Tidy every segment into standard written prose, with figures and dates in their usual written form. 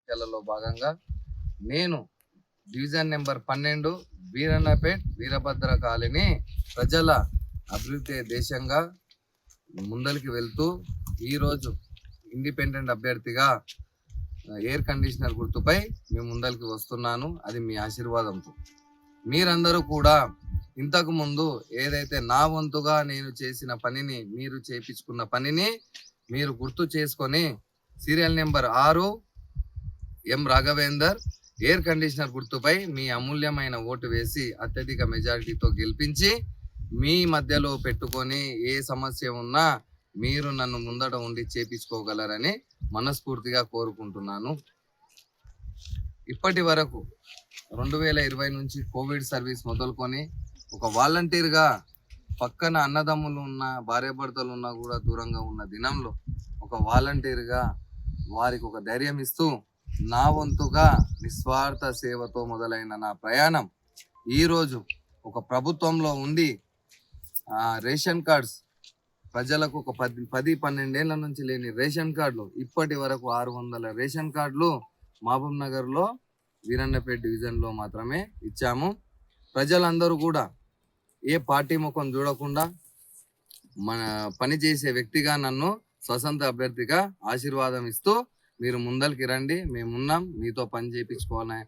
రాజకీయాలలో భాగంగా నేను డివిజన్ నెంబర్ 12 వీరన్నపేట్ వీరభద్ర కాలనీ ప్రజల అభివృద్ధి దేశంగా ముందరికి వెళ్తూ ఈరోజు ఇండిపెండెంట్ అభ్యర్థిగా ఎయిర్ కండిషనర్ గుర్తుపై మేము ముందరికి వస్తున్నాను. అది మీ ఆశీర్వాదంతో. మీరందరూ కూడా ఇంతకు ముందు ఏదైతే నా వంతుగా నేను చేసిన పనిని, మీరు చేయించుకున్న పనిని మీరు గుర్తు చేసుకొని సీరియల్ నెంబర్ 6 ఎం రాఘవేందర్ ఎయిర్ కండిషనర్ గుర్తుపై మీ అమూల్యమైన ఓటు వేసి అత్యధిక మెజారిటీతో గెలిపించి మీ మధ్యలో పెట్టుకొని ఏ సమస్య ఉన్నా మీరు నన్ను ముందట ఉండి చేపించుకోగలరని మనస్ఫూర్తిగా కోరుకుంటున్నాను. ఇప్పటి వరకు 2020 నుంచి కోవిడ్ సర్వీస్ మొదలుకొని ఒక వాలంటీర్గా పక్కన అన్నదమ్ములు ఉన్న భార్యాభర్తలు ఉన్నా కూడా దూరంగా ఉన్న దినంలో ఒక వాలంటీర్గా వారికి ఒక ధైర్యం ఇస్తూ నా వంతుగా నిస్వార్థ సేవతో మొదలైన నా ప్రయాణం ఈరోజు ఒక ప్రభుత్వంలో ఉండి రేషన్ కార్డ్స్ ప్రజలకు ఒక 10-12 ఏళ్ల నుంచి లేని రేషన్ కార్డులు ఇప్పటి వరకు 600 రేషన్ కార్డులు మహబూబ్ నగర్లో వీరన్నపేట డివిజన్లో మాత్రమే ఇచ్చాము. ప్రజలందరూ కూడా ఏ పార్టీ ముఖం చూడకుండా మన పనిచేసే వ్యక్తిగా నన్ను స్వతంత్ర అభ్యర్థిగా ఆశీర్వాదం ఇస్తూ మీరు ముందరికి రండి, మేమున్నాం, మీతో పని చేయించుకోవాలనే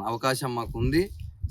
అవకాశం మాకు ఉంది,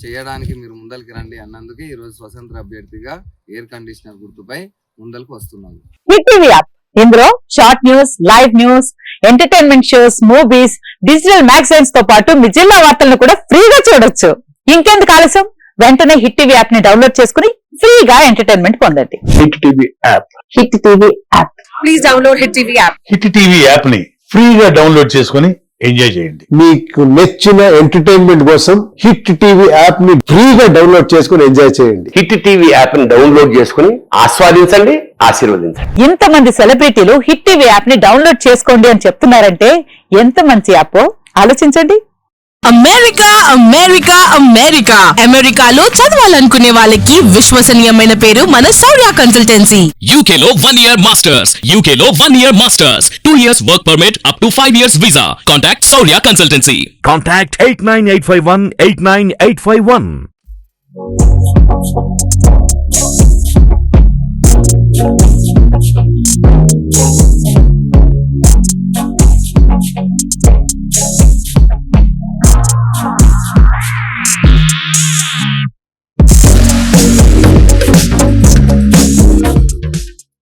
చేయడానికి మీరు ముందరికి రండి అన్నందుకు ఈరోజు స్వతంత్ర అభ్యర్థిగా ఎయిర్ కండిషనర్ గుర్తుపై ముందరికి వస్తున్నాను. హిట్ టీవీ యాప్ ఇందులో short news, live news, entertainment shows, movies, digital magazines తో పాటు మీ జిల్లా వార్తలను కూడా ఫ్రీగా చూడొచ్చు. ఇంకెందుకు ఆలస్యం, వెంటనే హిట్ టీవీ యాప్ ని డౌన్లోడ్ చేసుకుని ఫ్రీగా ఎంటర్టైన్మెంట్ పొందండి. Hit TV app. Hit TV app. Please download hit TV app. Hit TV app ని ఫ్రీగా డౌన్లోడ్ చేసుకుని ఎంజాయ్ చేయండి. మీకు నచ్చిన ఎంటర్టైన్మెంట్ కోసం హిట్ టీవీ యాప్ ని ఫ్రీగా డౌన్లోడ్ చేసుకుని ఎంజాయ్ చేయండి. హిట్ టీవీ యాప్ ని డౌన్లోడ్ చేసుకుని ఆస్వాదించండి, ఆశీర్వదించండి. ఇంతమంది సెలబ్రిటీలు హిట్ టీవీ యాప్ ని డౌన్లోడ్ చేసుకోండి అని చెప్తున్నారంటే ఎంత మంచి యాప్ ఆలోచించండి. అమెరికా అమెరికా అమెరికా అమెరికాలో చదవాలనుకునే వాళ్ళకి విశ్వసనీయమైన పేరు మన శౌర్య కన్సల్టెన్సీ. UK లో 1 year masters, UK లో 1 year masters, 2 years work permit up to 5 years visa. Contact Shaurya Consultancy. Contact 89851 89851.